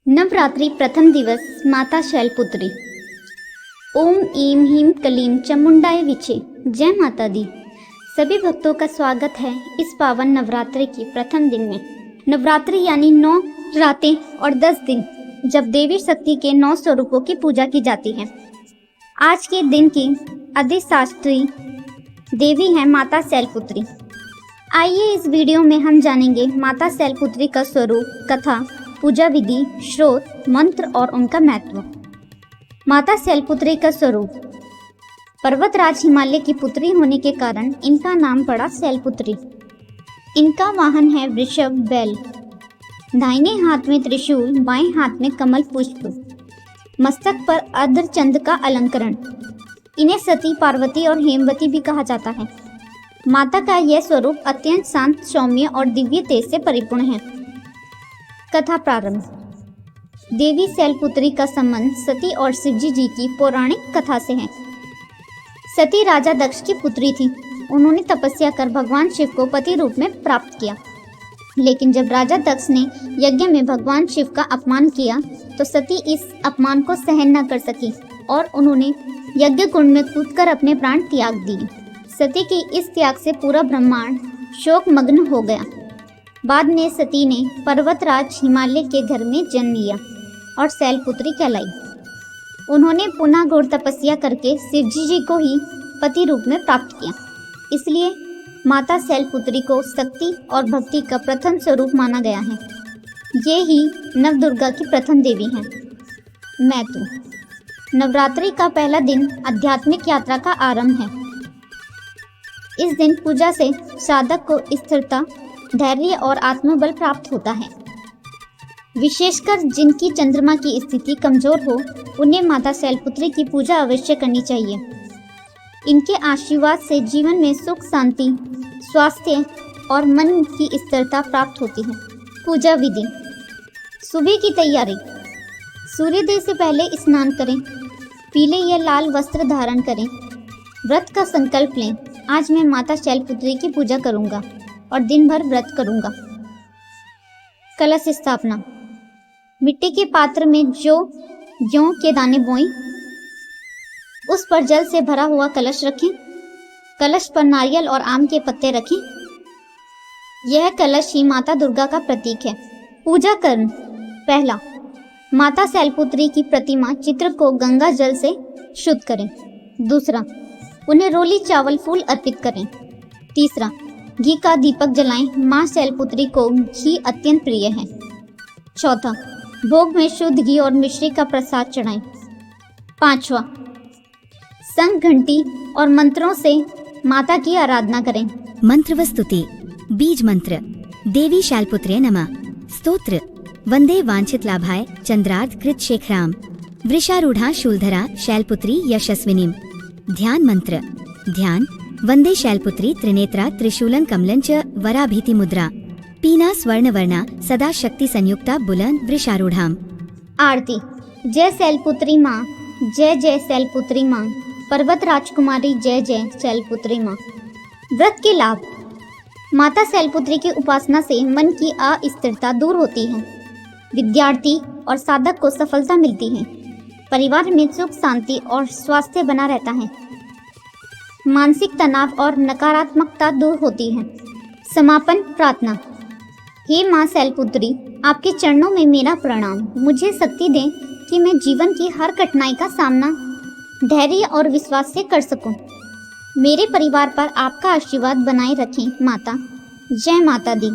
नवरात्रि प्रथम दिवस माता शैलपुत्री। ओम ईम हीम कलीम चामुंडाय विचे। जय माता दी। सभी भक्तों का स्वागत है इस पावन नवरात्रि की प्रथम दिन में। नवरात्रि यानी 9 रातें और 10 दिन जब देवी शक्ति के 9 स्वरूपों की पूजा की जाती है। आज के दिन की अधिष्ठात्री देवी है माता शैलपुत्री। आइए इस वीडियो में हम जानेंगे माता शैलपुत्री का स्वरूप, कथा, पूजा विधि, श्रोत, मंत्र और उनका महत्व। माता शैलपुत्री का स्वरूप। पर्वतराज हिमालय की पुत्री होने के कारण इनका नाम पड़ा शैलपुत्री। इनका वाहन है वृषभ बैल। दाहिने हाथ में त्रिशूल, बाएं हाथ में कमल पुष्प, मस्तक पर अर्धचंद्र का अलंकरण। इन्हें सती, पार्वती और हेमवती भी कहा जाता है। माता का यह स्वरूप अत्यंत शांत, सौम्य और दिव्य तेज से परिपूर्ण है। कथा प्रारंभ। देवी शैलपुत्री का संबंध सती और शिवजी जी की पौराणिक कथा से है। सती राजा दक्ष की पुत्री थी। उन्होंने तपस्या कर भगवान शिव को पति रूप में प्राप्त किया। लेकिन जब राजा दक्ष ने यज्ञ में भगवान शिव का अपमान किया तो सती इस अपमान को सहन न कर सकी और उन्होंने यज्ञ कुंड में कूदकर अपने प्राण त्याग दिए। सती के इस त्याग से पूरा ब्रह्मांड शोक मग्न हो गया। बाद में सती ने पर्वतराज हिमालय के घर में जन्म लिया और शैलपुत्री कहलाई। उन्होंने पुनः घोर तपस्या करके शिवजी जी को ही पति रूप में प्राप्त किया। इसलिए माता शैलपुत्री को शक्ति और भक्ति का प्रथम स्वरूप माना गया है। ये ही नवदुर्गा की प्रथम देवी हैं। महत्व। नवरात्रि का पहला दिन आध्यात्मिक यात्रा का आरंभ है। इस दिन पूजा से साधक को स्थिरता, धैर्य और आत्मबल प्राप्त होता है। विशेषकर जिनकी चंद्रमा की स्थिति कमजोर हो उन्हें माता शैलपुत्री की पूजा अवश्य करनी चाहिए। इनके आशीर्वाद से जीवन में सुख, शांति, स्वास्थ्य और मन की स्थिरता प्राप्त होती है। पूजा विधि। सुबह की तैयारी। सूर्योदय से पहले स्नान करें। पीले या लाल वस्त्र धारण करें। व्रत का संकल्प लें। आज मैं माता शैलपुत्री की पूजा करूंगा और दिन भर व्रत करूंगा। कलश स्थापना। मिट्टी के पात्र में जौ के दाने बोएं। उस पर जल से भरा हुआ कलश रखें। कलश पर नारियल और आम के पत्ते रखें। यह कलश ही माता दुर्गा का प्रतीक है। पूजा कर्म। पहला, माता शैलपुत्री की प्रतिमा चित्र को गंगा जल से शुद्ध करें। दूसरा, उन्हें रोली, चावल, फूल अर्पित करें। तीसरा, घी का दीपक जलाएं। मां शैलपुत्री को घी अत्यंत प्रिय है। चौथा, भोग में शुद्ध घी और मिश्री का प्रसाद चढ़ाएं। पांचवा, शंख, घंटी और मंत्रों से माता की आराधना करें। मंत्र व स्तुति। बीज मंत्र। देवी शैलपुत्र्यै नमः। स्तोत्र। वंदे वांछित लाभाय चंद्रार्ध कृत शेखराम वृषारूढ़ा शूलधरा शैलपुत्री यशस्विनीम। ध्यान मंत्र। ध्यान। वंदे शैलपुत्री त्रिनेत्रा त्रिशूलं कमलं च वराभीति मुद्रा पीना स्वर्णवर्णा सदा शक्ति संयुक्ता बुलंद वृषारूढ़ाम। आरती। जय शैलपुत्री माँ, जय जय शैलपुत्री माँ। पर्वत राजकुमारी, जय जय शैलपुत्री माँ। व्रत के लाभ। माता शैलपुत्री की उपासना से मन की अस्थिरता दूर होती है। विद्यार्थी और साधक को सफलता मिलती है। परिवार में सुख, शांति और स्वास्थ्य बना रहता है। मानसिक तनाव और नकारात्मकता दूर होती है। समापन प्रार्थना। हे माँ शैलपुत्री, आपके चरणों में मेरा प्रणाम। मुझे शक्ति दें कि मैं जीवन की हर कठिनाई का सामना धैर्य और विश्वास से कर सकूं। मेरे परिवार पर आपका आशीर्वाद बनाए रखें माता। जय माता दी।